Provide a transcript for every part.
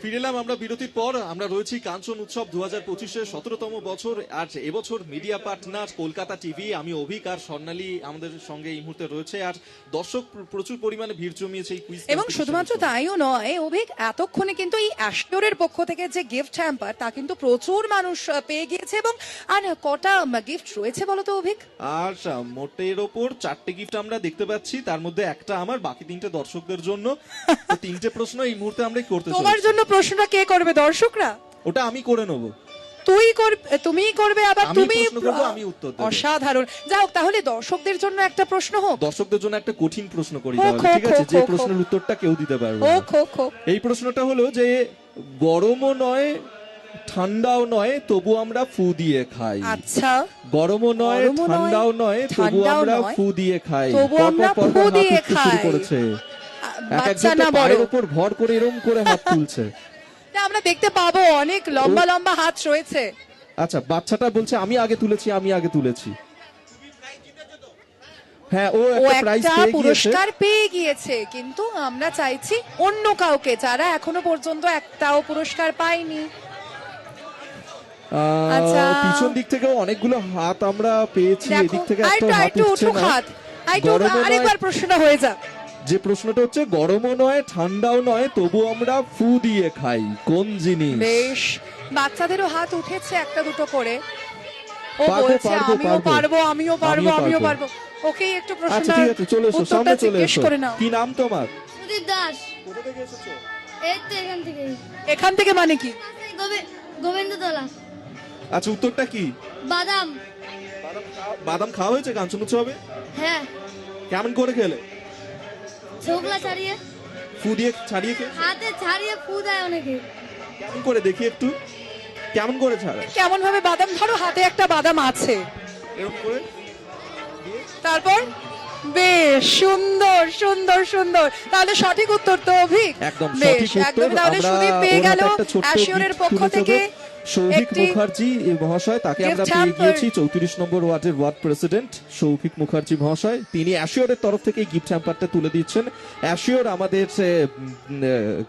ফিরে এলাম আমরা বিরতির পর। আমরা রয়েছি কাঞ্চন উৎসব 2025-এর 17তম বছর। আর এবছর মিডিয়া পার্টনার কলকাতা টিভি। আমি অভিক আর স্বর্ণালী আমাদের সঙ্গে এই মুহূর্তে রয়েছে। আর দর্শক প্রচুর পরিমাণে ভিড় জমিয়েছে এই কুইজ। এবং শুধুমাত্র তাইও নয় অভিক, এতক্ষণে কিন্তু এই অ্যাস্টোরের পক্ষ থেকে যে গিফট হ্যাম্পার তা কিন্তু প্রচুর মানুষ পেয়ে গিয়েছে। এবং আর কটা গিফট রয়েছে বলো তো অভিক? আর মোটের ওপর 4টে গিফট আমরা দেখতে পাচ্ছি, তার মধ্যে একটা আমার, বাকি 3টে দর্শকদের জন্য। তো 3টে প্রশ্ন এই মুহূর্তে আমরা করতে চলেছি। তোমার জন্য প্রশ্নটা কে করবে? দর্শকরা? ওটা আমি করে নেব। তুমিই করবে, আবার আমি তুমি প্রশ্ন করব, আমি উত্তর দেব। অসাধারণ। যাই হোক, তাহলে দর্শকদের জন্য একটা প্রশ্ন হোক। দর্শকদের জন্য একটা কঠিন প্রশ্ন করি হোক, তাহলে, ঠিক আছে? হোক, যে হোক, প্রশ্নের উত্তরটা কেউ দিতে পারবে না। হোক হোক হোক। এই প্রশ্নটা হলো যে গরমও নয় ঠান্ডাও নয় তবু আমরা ফু দিয়ে খাই। আচ্ছা। গরমও নয় গরমও নয়, ঠান্ডাও নয় তবু ঠান্ডাও আমরা নয়, ফু দিয়ে খাই। তবু আমরা পরপর ফু হাত দিয়ে উঠতে শুরু খাই। করেছে। এক বাচ্চা একজন না তো বড়? পায়ের উপর ভর করে এরকম করে হাত তুলছে। না, আমরা দেখতে পাবো অনেক লম্বা লম্বা হাত রয়েছে। আচ্ছা, বাচ্চাটা বলছে আমি আগে তুলেছি, আমি আগে তুলেছি। হ্যাঁ, ও ও একটা প্রাইজ একটা পেয়ে গিয়েছে। পুরস্কার পেয়ে গিয়েছে, কিন্তু আমরা চাইছি অন্য কাউকে যারা এখনো পর্যন্ত একটাও পুরস্কার পায়নি। আচ্ছা। পিছন দিক থেকেও অনেকগুলো হাত আমরা পেয়েছি, দেখো, এদিক থেকে একটা হাত আরেকটু উঠছে উঠুক না। হাত। গরমও নয়- আরেকবার প্রশ্নটা হয়ে যাক। যে প্রশ্নটা হচ্ছে গরমও নয় ঠান্ডাও নয় তবু আমরা ফু দিয়ে খাই, কোন জিনিস? বেশ, বাচ্চাদেরও হাত উঠেছে একটা দুটো করে। ও পারবো, বলছে পারবো, আমিও পারবো। পারবো, আমিও পারবো, আমিও আমিও পারবো। পারবো। ওকেই একটু আচ্ছা প্রশ্নটা ঠিক আছে, চলে এসো, সামনে চলে জিজ্ঞেস এসো। করে নাও। কি নাম তোমার? সুদীপ দাস। কোথা থেকে এসেছো? এই তো এখান থেকে এখান থেকে মানে কি? গোবিন্দতলা। আচ্ছা, উত্তরটা কি? বাদাম। বাদাম খাওয়া হয়েছে কাঞ্চন উৎসবে? হ্যাঁ, কেমন করে খেলে? ছোকলা ছাড়িয়ে, ফু দিয়ে ছাড়িয়ে খেয়ে? হাতে ছাড়িয়ে ফু দেয় অনেকে। কেমন করে দেখি একটু, কেমন করে ছাড়া? কেমন ভাবে বাদাম? ধরো হাতে একটা বাদাম আছে, এরকম করে তারপর? বেশ সুন্দর সুন্দর সুন্দর। তাহলে সঠিক উত্তর তো অভিক? একদম বেশ, সঠিক উত্তর। একদম। তাহলে আমরা সুদীপ পেয়ে ওর গেল হাতে একটা ছোট্ট অ্যাশিওরের gift পক্ষ তুলে থেকে দেবো। সৌভিক একটি মুখার্জি মহাশয়, তাকে আমরা gift পেয়ে hamper। গিয়েছি। 34 নম্বর ওয়ার্ডের ওয়ার্ড প্রেসিডেন্ট সৌভিক মুখার্জি মহাশয়, তিনি অ্যাশিওরের তরফ থেকে গিফট হ্যাম্পারটা তুলে দিচ্ছেন। অ্যাশিওর আমাদের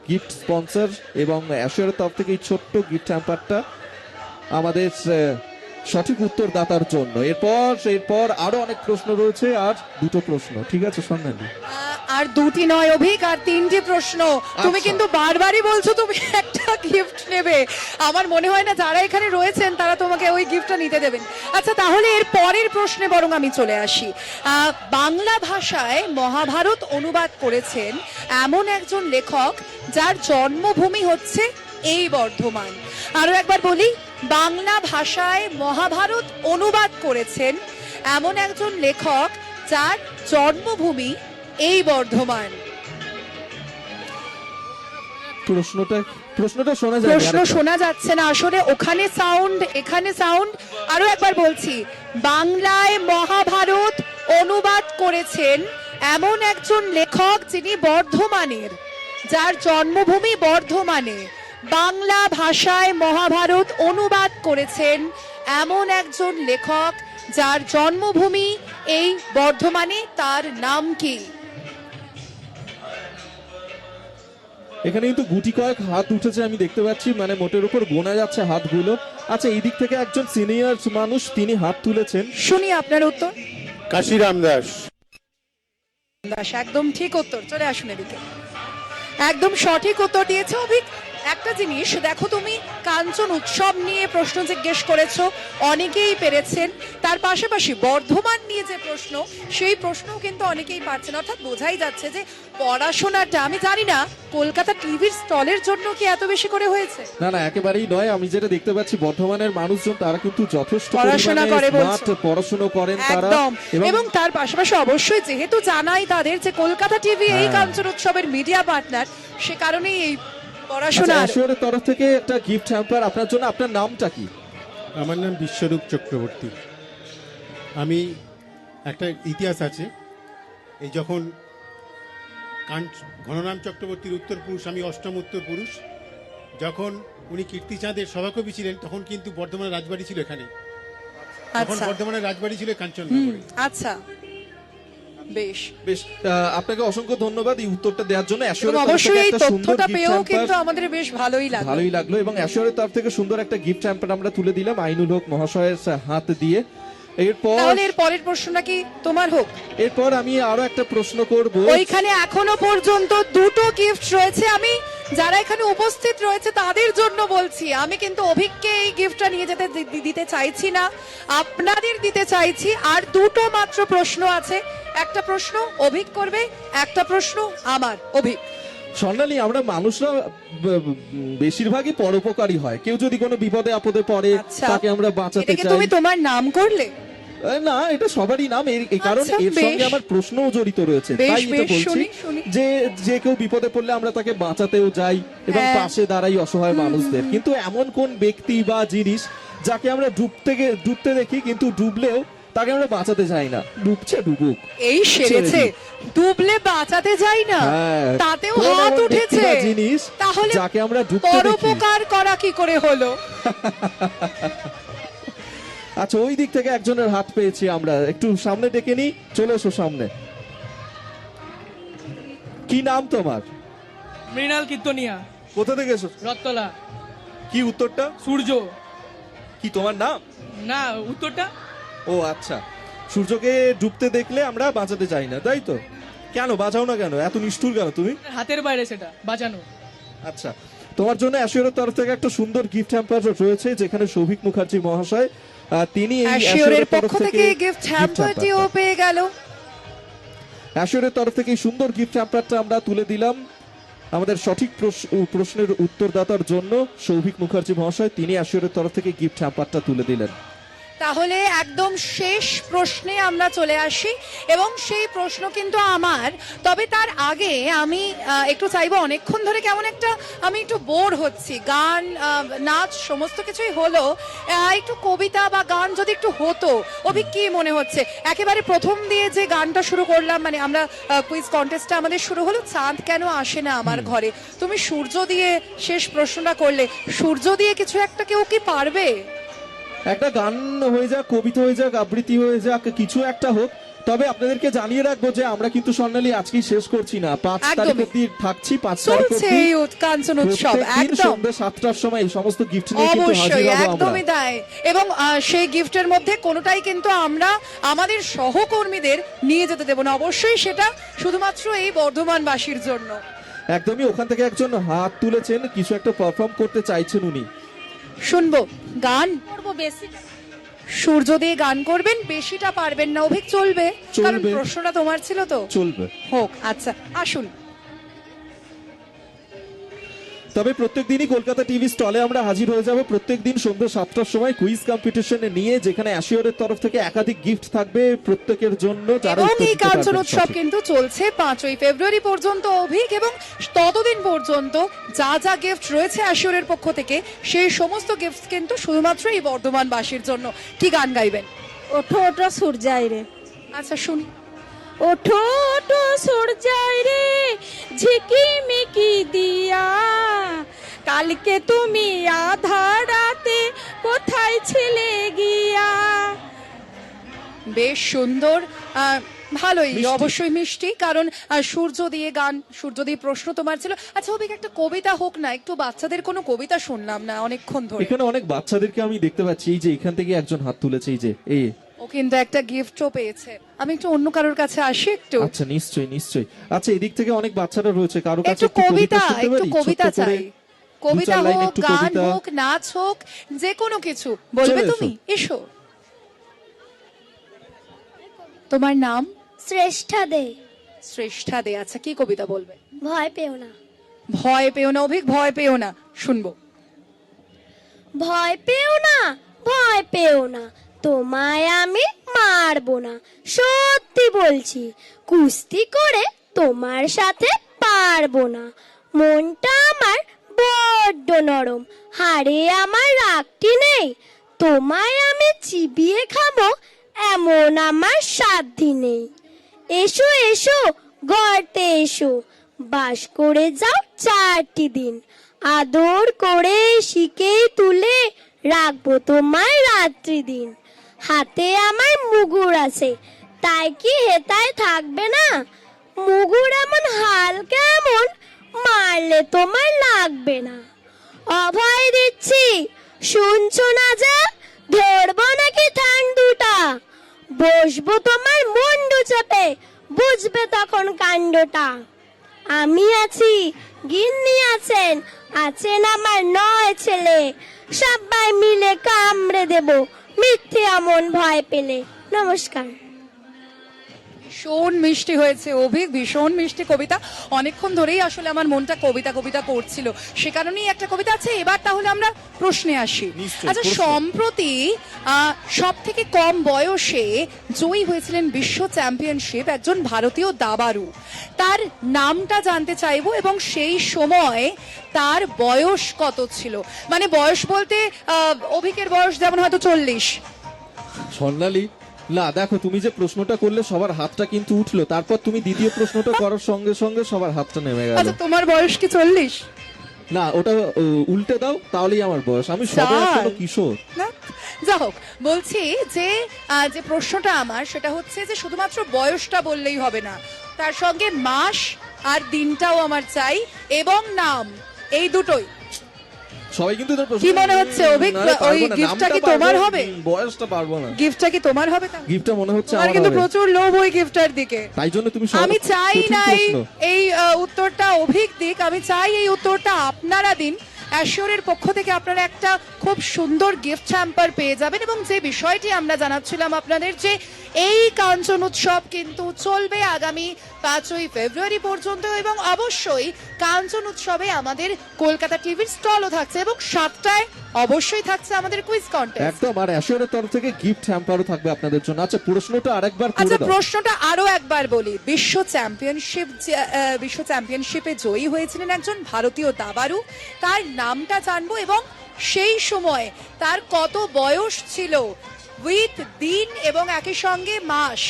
গিফট স্পন্সর, এবং অ্যাশিওরের তরফ থেকে এই ছোট্ট গিফট হ্যাম্পারটা আমাদের সঠিক উত্তর দাতার জন্য। এরপর আরো অনেক প্রশ্ন রয়েছে, আর দুটো প্রশ্ন, ঠিক আছে স্বর্ণালী? আর দুটি নয় অভিক, আর তিনটি প্রশ্ন। তুমি আচ্ছা। কিন্তু বারবারই বলছো তুমি একটা গিফট নেবে। আমার মনে হয় না যারা এখানে রয়েছেন তারা তোমাকে ওই গিফটটা নিতে দেবেন। আচ্ছা, তাহলে এর পরের প্রশ্নে বরং আমি চলে আসি। বাংলা ভাষায় মহাভারত অনুবাদ করেছেন এমন একজন লেখক যার জন্মভূমি হচ্ছে এই বর্ধমান। আরো একবার বলি, বাংলা ভাষায় মহাভারত অনুবাদ করেছেন এমন একজন লেখক যার জন্মভূমি এই বর্ধমান। প্রশ্নটা শোনা যায়? প্রশ্ন শোনা যাচ্ছে না আসলে, ওখানে সাউন্ড, এখানে সাউন্ড। আরো একবার বলছি, বাংলায় মহাভারত অনুবাদ করেছেন এমন একজন লেখক যিনি বর্ধমানের, যার জন্মভূমি বর্ধমানে। বাংলা ভাষায় মহাভারত অনুবাদ করেছেন এমন একজন লেখক যার জন্মভূমি এই বর্ধমানে। তার নাম কি? এখানে কিন্তু গুটি কয়েক হাত উঠেছে আমি দেখতে পাচ্ছি, মানে মোটের উপর গোনা যাচ্ছে হাতগুলো। আচ্ছা, এই দিক থেকে একজন সিনিয়র মানুষ, তিনি হাত তুলেছেন। শুনি আপনার উত্তর। কাশিরাম দাস। দাস, একদম ঠিক উত্তর। চলে আসুন এদিকে। একদম সঠিক উত্তর দিয়েছে অভিক। একটা জিনিস দেখো, তুমি কাঞ্চন উৎসব নিয়ে প্রশ্ন জিজ্ঞেস করেছো, অনেকেই পেরেছেন। তার পাশাপাশি বর্ধমান নিয়ে যে প্রশ্ন, সেই প্রশ্নও কিন্তু অনেকেই পারছেন। অর্থাৎ বোঝাই যাচ্ছে যে পড়াশোনাটা, আমি জানি না কলকাতা টিভির স্টলের জন্য কি এত বেশি করে হয়েছে। না, একেবারেই নয়। আমি যেটা দেখতে পাচ্ছি, বর্ধমানের মানুষজন তারা কিন্তু যথেষ্ট পড়াশোনা করে স্মার্ট, বলছো। পড়াশোনা করেন তারা। একদম। এবং তার পাশাপাশি অবশ্যই যেহেতু জানাই তাদের যে কলকাতা টিভি এই কাঞ্চন উৎসবের মিডিয়া পার্টনার, সে কারণেই এই পড়াশোনা। অ্যাশিওরের তরফ থেকে একটা গিফট হ্যাম্পার আপনার জন্য। আপনার নামটা কি? আমার নাম বিশ্বরূপ চক্রবর্তী। আমি একটা ইতিহাস আছে, এই যখন ঘননাম চক্রবর্তীর উত্তর পুরুষ, আমি অষ্টম উত্তর পুরুষ, যখন উনি কীর্তিচাঁদের সভাকবি ছিলেন তখন কিন্তু বর্ধমানের রাজবাড়ি ছিল এখানে। তখন আচ্ছা বর্ধমানের রাজবাড়ি ছিল কাঞ্চননগরে। আচ্ছা। বেশ, বেশ, আপনাকে অসংখ্য ধন্যবাদ এই উত্তরটা দেওয়ার জন্য। এবং অ্যাশিওরের তরফ অবশ্যই থেকে এই একটা সুন্দর তথ্যটা gift পেয়েও hamper, কিন্তু আমাদের বেশ ভালোই লাগলো। ভালোই লাগলো, এবং অ্যাশিওরের তরফ থেকে সুন্দর একটা গিফট হ্যাম্পার আমরা তুলে দিলাম আইনুল হক মহাশয়ের হাত দিয়ে। এরপর তাহলে এর পরের প্রশ্নটা কি তোমার হোক? এরপর আমি আরো একটা প্রশ্ন করব। ওইখানে এখনো পর্যন্ত দুটো গিফট রয়েছে, আমি যারা এখানে উপস্থিত রয়েছে তাদের জন্য বলছি, আমি কিন্তু অভিককে এই গিফটটা নিয়ে যেতে দিতে চাইছি না, আপনাদের দিতে চাইছি। আর দুটো মাত্র প্রশ্ন আছে, একটা প্রশ্ন অভিক করবে, একটা প্রশ্ন আমার। অভিক, স্বর্ণালী, আমরা মানুষরা বেশিরভাগই পরোপকারী হয়। কেউ যদি কোনো বিপদে আপদে পড়ে আচ্ছা, তাকে আমরা বাঁচাতে এটাকে চাই। তুমি তোমার নাম করলে? না, এটা সবারই নাম, এই কারণ আচ্ছা, এর সঙ্গে বেশ। আমার প্রশ্নও জড়িত রয়েছে, বেশ, তাই এটা বেশ, বলছি শুনি, শুনি। যে যে কেউ বিপদে পড়লে আমরা তাকে বাঁচাতেও যাই এবং হ্যাঁ। পাশে দাঁড়াই অসহায় মানুষদের। কিন্তু এমন কোন ব্যক্তি বা জিনিস যাকে আমরা ডুবতে দেখি কিন্তু ডুবলেও তাকে আমরা বাঁচাতে চাই না? ডুবছে ডুবুক। এই সেরেছে, ডুবলে বাঁচাতে যাই না, হ্যাঁ, তাতেও কোন হাত এমন ব্যক্তি উঠেছে। বা জিনিস তাহলে যাকে আমরা ডুবতে দেখি। পরোপকার করা কি করে হলো? আচ্ছা, ওই দিক থেকে একজনের হাত পেয়েছি আমরা, একটু সামনে ডেকে নিই, চলে এসো সামনে। কি নাম তোমার? মৃণাল কীর্তনিয়া, কোথা থেকে এসো? রথতলা। কি উত্তরটা? সূর্য। কি তোমার নাম? না, উত্তরটা ও আচ্ছা, সূর্যকে ডুবতে দেখলে আমরা বাঁচাতে চাই না, তাই তো? কেন বাঁচাও না কেন? এত নিষ্ঠুর কেন তুমি? হাতের বাইরে সেটা বাঁচানো। আচ্ছা, তোমার জন্য অ্যাশিওরের তরফ থেকে একটা সুন্দর গিফট হ্যাম্পার রয়েছে, যেখানে সৌভিক মুখার্জি মহাশয় তিনি এই অ্যাশিওরের পক্ষ থেকে গিফট হ্যাম্পারটিও পেয়ে গেল। অ্যাশিওরের তরফ থেকে এই সুন্দর গিফট হ্যাম্পারটা আমরা তুলে দিলাম আমাদের সঠিক প্রশ্নের উত্তরদাতার জন্য। সৌভিক মুখার্জি মহাশয় তিনি অ্যাশিওরের তরফ থেকে গিফট হ্যাম্পারটা তুলে দিলেন। তাহলে একদম শেষ প্রশ্নে আমরা চলে আসি, এবং সেই প্রশ্ন কিন্তু আমার। তবে তার আগে আমি একটু চাইবো, অনেকক্ষণ ধরে কেমন একটা আমি একটু বোর হচ্ছি, গান নাচ সমস্ত কিছুই হলো, একটু কবিতা বা গান যদি একটু হতো। অভি, কি মনে হচ্ছে? একেবারে প্রথম দিয়ে যে গানটা শুরু করলাম, মানে আমরা কুইজ কন্টেস্টটা আমাদের শুরু হলো, চাঁদ কেন আসে না আমার ঘরে, তুমি সূর্য দিয়ে শেষ প্রশ্নটা করলে, সূর্য দিয়ে কিছু একটা কেউ কি পারবে? একটা গান হয়ে যাক, কবিতা হয়ে যাক, আবৃত্তি হয়ে যাক, কিছু একটা হোক। তবে আপনাদেরকে জানিয়ে রাখবো যে আমরা কিন্তু স্বর্ণালী আজকেই শেষ করছি না, 5 তারিখ অবধি থাকছি। 5 তারিখ চলছে অবধি এই কাঞ্চন উৎসব, প্রত্যেকদিন একদম সন্ধ্যা 7টার সময় এই সমস্ত গিফট নিয়ে কিন্তু হাজির অবশ্যই, হব আমরা। একদমই তাই। এবং সেই গিফটের মধ্যে কোনোটাই কিন্তু আমরা আমাদের সহকর্মীদের নিয়ে যেতে দেব না, অবশ্যই সেটা শুধুমাত্র এই বর্ধমানবাসীর জন্য। একদমই, ওখান থেকে একজন হাত তুলেছেন, কিছু একটা পারফর্ম করতে চাইছেন উনি। শুনবো গান করবো বেশি। সূর্য দিয়ে গান করবেন, বেশিটা পারবেন না অভিক, চলবে? কারণ চলবে। প্রশ্নটা তোমার ছিল তো। চলবে, হোক, আচ্ছা আসুন। তবে প্রত্যেকদিনই কলকাতা টিভি স্টলে আমরা হাজির হয়ে যাব প্রত্যেকদিন সন্ধ্যা 7টার সময় কুইজ কম্পিটিশন নিয়ে, যেখানে অ্যাশিওরের তরফ থেকে একাধিক গিফট থাকবে প্রত্যেকের জন্য, যারা এবং উত্তর এই দিতে কাঞ্চন পারবেন উৎসব সঠিক। কিন্তু চলছে 5ই ফেব্রুয়ারি পর্যন্ত অভিক, এবং ততদিন পর্যন্ত যা যা গিফট রয়েছে অ্যাশিওরের পক্ষ থেকে সেই সমস্ত গিফট কিন্তু শুধুমাত্র এই বর্ধমানবাসীর জন্য। কি গান গাইবেন? ওঠো ওঠো সূর্যাই রে। আচ্ছা শুনি। ওঠো ওঠো সূর্যাই রে ঝিকিমিকি দিয়া, কালকে তুমি আধা রাতে কোথায় ছিলে গিয়া। বেশ সুন্দর, ভালোই, মিষ্টি। অবশ্যই মিষ্টি, কারণ সূর্য দিয়ে গান, সূর্য দিয়ে প্রশ্ন তোমার ছিল। আচ্ছা অভিক, একটা কবিতা হোক না, একটু বাচ্চাদের কোনো কবিতা শুনলাম না অনেকক্ষণ ধরে। এখানে অনেক বাচ্চাদেরকে আমি দেখতে পাচ্ছি, এই যে এখান থেকে একজন হাত তুলেছে, এই যে এই। ও কিন্তু একটা গিফটও পেয়েছে। আমি একটু অন্য কারোর কাছে আসি একটু। আচ্ছা নিশ্চয়ই নিশ্চয়ই। আচ্ছা, এদিক থেকে অনেক বাচ্চারা রয়েছে, কারো কাছে একটু একটু কবিতা কবিতা, শুনতে একটু পারি? কবিতা ছোট্ট করে চাই। কবিতা দু চার লাইন হোক, একটু গান কবিতা। হোক, নাচ হোক, যে কোনো কিছু বলবে চলে এসো। তুমি, এসো। তোমার নাম? শ্রেষ্ঠা দে। শ্রেষ্ঠা দে। আচ্ছা, কি কবিতা বলবে? ভয় পেও না। ভয় পেও না অভিক, ভয় পেও না, শুনবো। ভয় পেও না, ভয় পেও না, তোমায় আমি মারবো না, সত্যি বলছি, কুস্তি করে তোমার সাথে পারবো না। মনটা আমার বড্ড নরম, হাড়ে আমার রাগটি নেই, তোমায় আমি চিবিয়ে খাবো এমন আমার সাধ্যি নেই। এসো এসো গর্তে এসো, বাস করে যাও 4টি দিন, আদর করে শিকে তুলে রাখবো তোমায় রাত্রি দিন। হাতে আমার মুগুর আছে, তাই কি হেতায় থাকবে না? মুগুর এমন হাল কেমন, মারলে তোমার লাগবে না। অভয় দিচ্ছি, শুনছো না যে? ধরবো নাকি ঠ্যাং দুটা, বসবো তোমার মুন্ডু চেপে, বুঝবে তখন কাণ্ডটা। আমি আছি, গিন্নি আছেন, আছেন আমার 9 ছেলে, সবাই মিলে কামড়ে দেব মিথ্যে এমন ভয় পেলে। নমস্কার। ভীষণ মিষ্টি হয়েছে অভিক, ভীষণ মিষ্টি কবিতা। অনেকক্ষণ ধরেই আসলে আমার মনটা কবিতা কবিতা করছিল, সে কারণেই একটা কবিতা আছে। এবার তাহলে আমরা প্রশ্নে আসি। নিশ্চয়ই, আচ্ছা, প্রশ্ন। সম্প্রতি সব থেকে কম বয়সে জয়ী হয়েছিলেন বিশ্ব চ্যাম্পিয়নশিপ একজন ভারতীয় দাবাড়ু। তার নামটা জানতে চাইবো এবং সেই সময় তার বয়স কত ছিল। মানে বয়স বলতে অভিকের বয়স যেমন হয়তো 40। স্বর্ণালী, না দেখো, তুমি যে প্রশ্নটা করলে সবার হাতটা কিন্তু উঠলো, তারপর তুমি দ্বিতীয় প্রশ্নটা করার সঙ্গে সঙ্গে সবার হাতটা নেমে গেল। আচ্ছা, তোমার বয়স কি 40? না, ওটা উল্টে দাও, তাহলেই আমার বয়স। আমি সবে চার। এখনো কিশোর। না, যা হোক, বলছি যে যে প্রশ্নটা আমার সেটা হচ্ছে যে শুধুমাত্র বয়সটা বললেই হবে না, তার সঙ্গে মাস আর দিনটাও আমার চাই এবং নাম, এই দুটোই। সবাই কিন্তু তোর প্রশ্ন কি মনে হচ্ছে, অভিক, না, পারবো ওই না, গিফটটা নামটা কি তোমার পারবো, হবে? বয়সটা পারবো না। গিফটটা কি তোমার হবে? তাহলে? গিফটটা মনে হচ্ছে তোমার আমার কিন্তু হবে। প্রচুর লোভ ওই গিফটটার দিকে। তাই জন্য তুমি সব- আমি চাই কঠিন না প্রশ্ন। এই উত্তরটা অভিক দিক, আমি চাই এই উত্তরটা আপনারা দিন। অ্যাশিওরের পক্ষ থেকে আপনারা একটা খুব সুন্দর গিফট হ্যাম্পার পেয়ে যাবেন। এবং যে বিষয়টি আমরা জানাচ্ছিলাম আপনাদের, যে এই কাঞ্চন উৎসব কিন্তু চলবে আগামী 5ই ফেব্রুয়ারি পর্যন্ত, এবং অবশ্যই কাঞ্চন উৎসবে আমাদের কলকাতা টিভির স্টলও থাকছে এবং 7টায় অবশ্যই থাকছে আমাদের কুইজ কন্টেস্ট। একদম, আর অ্যাশিওরের তরফ থেকে গিফট হ্যাম্পারও থাকবে আপনাদের জন্য। আচ্ছা, প্রশ্নটা আরেকবার করে আচ্ছা, দাও। প্রশ্নটা আরো একবার বলি। বিশ্ব চ্যাম্পিয়নশিপে জয়ী হয়েছিলেন একজন ভারতীয় দাবাড়ু, তার নামটা জানবো এবং সেই সময় তার কত বয়স ছিল, উইথ দিন এবং একই সঙ্গে মাস।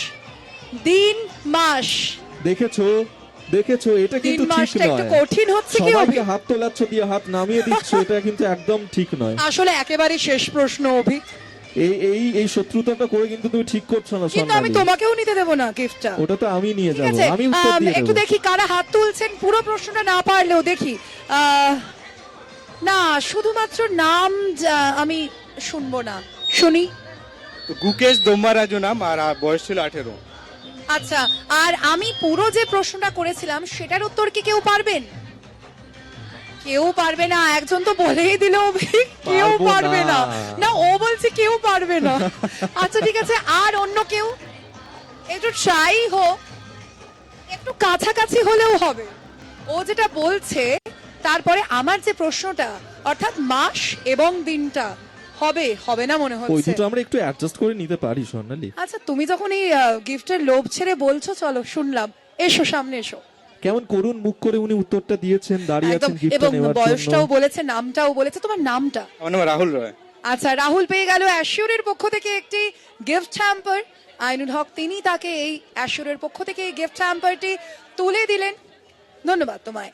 দিন মাস। দেখেছো, দেখেছো, এটা দিন কিন্তু ঠিক মাসটা একটু নয়। কঠিন হচ্ছে কি সবাইকে অভিক? হাত তোলাচ্ছ দিয়ে হাত নামিয়ে দিচ্ছ, এটা কিন্তু একদম ঠিক নয়। আসলে একেবারে শেষ প্রশ্ন অভিক, এই এই এই শত্রুতাটা করে কিন্তু তুমি ঠিক করছো না কিন্তু আমি স্বর্ণালী। তোমাকেও নিতে দেবো না গিফটটা। ওটা তো আমি নিয়ে ঠিক যাব, আছে, আমি উত্তর দিয়ে একটু দেবো। দেখি কারা হাত তুলছেন, পুরো প্রশ্নটা না পারলেও দেখি। না, শুধুমাত্র নাম আমি শুনবো না, শুনি। গুকেশ দোম্বারাজু নাম, আর বয়স ছিল 18। আচ্ছা, আর আমি পুরো যে প্রশ্নটা করেছিলাম সেটার উত্তর কি কেউ পারবেন? কেউ পারবে না, একজন তো বলেই দিল অভিক, কেউ পারবো পারবে না। না। না, ও বলছে কেউ পারবে না। আচ্ছা ঠিক আছে, আর অন্য কেউ? একটু ট্রাই হোক, একটু কাছাকাছি হলেও হবে। ও যেটা বলছে, তারপরে আমার যে প্রশ্নটা, অর্থাৎ মাস এবং দিনটা হবে হবে না মনে ওই হচ্ছে। দুটো আমরা একটু অ্যাডজাস্ট করে নিতে পারি স্বর্ণালী। আচ্ছা, তুমি যখন এই গিফটের লোভ ছেড়ে বলছো, চলো শুনলাম, এসো সামনে এসো। কেমন করুণ মুখ করে উনি উত্তরটা দিয়েছেন, দাঁড়িয়ে একদম, আছেন গিফটটা এবং নেওয়ার বয়সটাও জন্য। বলেছে, নামটাও বলেছে। তোমার নামটা? আমার নাম রাহুল রয়। আচ্ছা, রাহুল পেয়ে গেল অ্যাশিওরের পক্ষ থেকে একটি গিফট হ্যাম্পার। আইনুল হক তিনি তাকে এই অ্যাশিওরের পক্ষ থেকে এই গিফট হ্যাম্পারটি তুলে দিলেন। ধন্যবাদ তোমায়।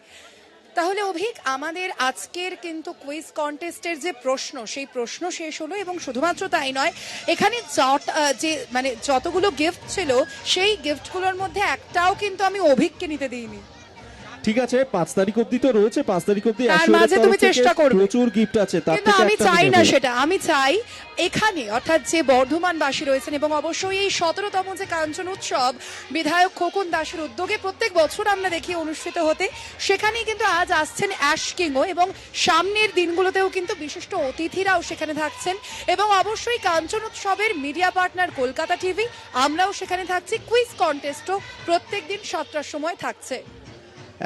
তাহলে অভিক, আমাদের আজকের কিন্তু কুইজ কন্টেস্টের যে প্রশ্ন, সেই প্রশ্ন শেষ হলো। এবং শুধুমাত্র তাই নয়, এখানে যে মানে যতগুলো গিফট ছিল, সেই গিফটগুলোর মধ্যে একটাও কিন্তু আমি অভিককে নিতে দিইনি। ঠিক আছে, 5 তারিখ অবধি তো রয়েছে, 5 তারিখ অবধি তার অ্যাশিওরের মাঝে তরফ তুমি থেকে চেষ্টা করবে। প্রচুর গিফট আছে, তার কিন্তু থেকে আমি একটা চাই না নেবো। সেটা, আমি চাই এখানে, অর্থাৎ যে বর্ধমানবাসী রয়েছেন এবং অবশ্যই এই 17তম যে কাঞ্চন উৎসব বিধায়ক খোকন দাসের উদ্যোগে প্রত্যেক বছর আমরা দেখি অনুষ্ঠিত হতে, সেখানেই কিন্তু আজ আসছেন অ্যাশ কিংও, এবং সামনের দিনগুলোতেও কিন্তু বিশিষ্ট অতিথিরাও সেখানে থাকছেন। এবং অবশ্যই কাঞ্চন উৎসবের মিডিয়া পার্টনার কলকাতা টিভি, আমরাও সেখানে থাকছি। কুইজ কন্টেস্টও প্রত্যেক দিন 7টার সময় থাকছে।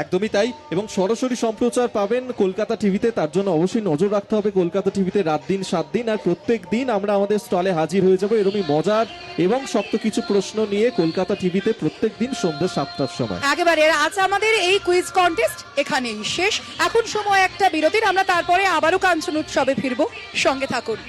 একদমই তাই, এবং সরাসরি সম্প্রচার পাবেন কলকাতা টিভিতে। তার জন্য অবশ্যই নজর রাখতে হবে কলকাতা টিভিতে, রাত দিন 7 দিন। আর প্রত্যেক দিন আমরা আমাদের স্টলে হাজির হয়ে যাব এরকমই মজার এবং শক্ত কিছু প্রশ্ন নিয়ে কলকাতা টিভিতে প্রত্যেক দিন সন্ধ্যে 7টার সময়। একেবারে, আজ আমাদের এই কুইজ কন্টেস্ট এখানেই শেষ। এখন সময় একটা বিরতির, আমরা তারপরে আবারও কাঞ্চন উৎসবে ফিরবো, সঙ্গে থাকুন।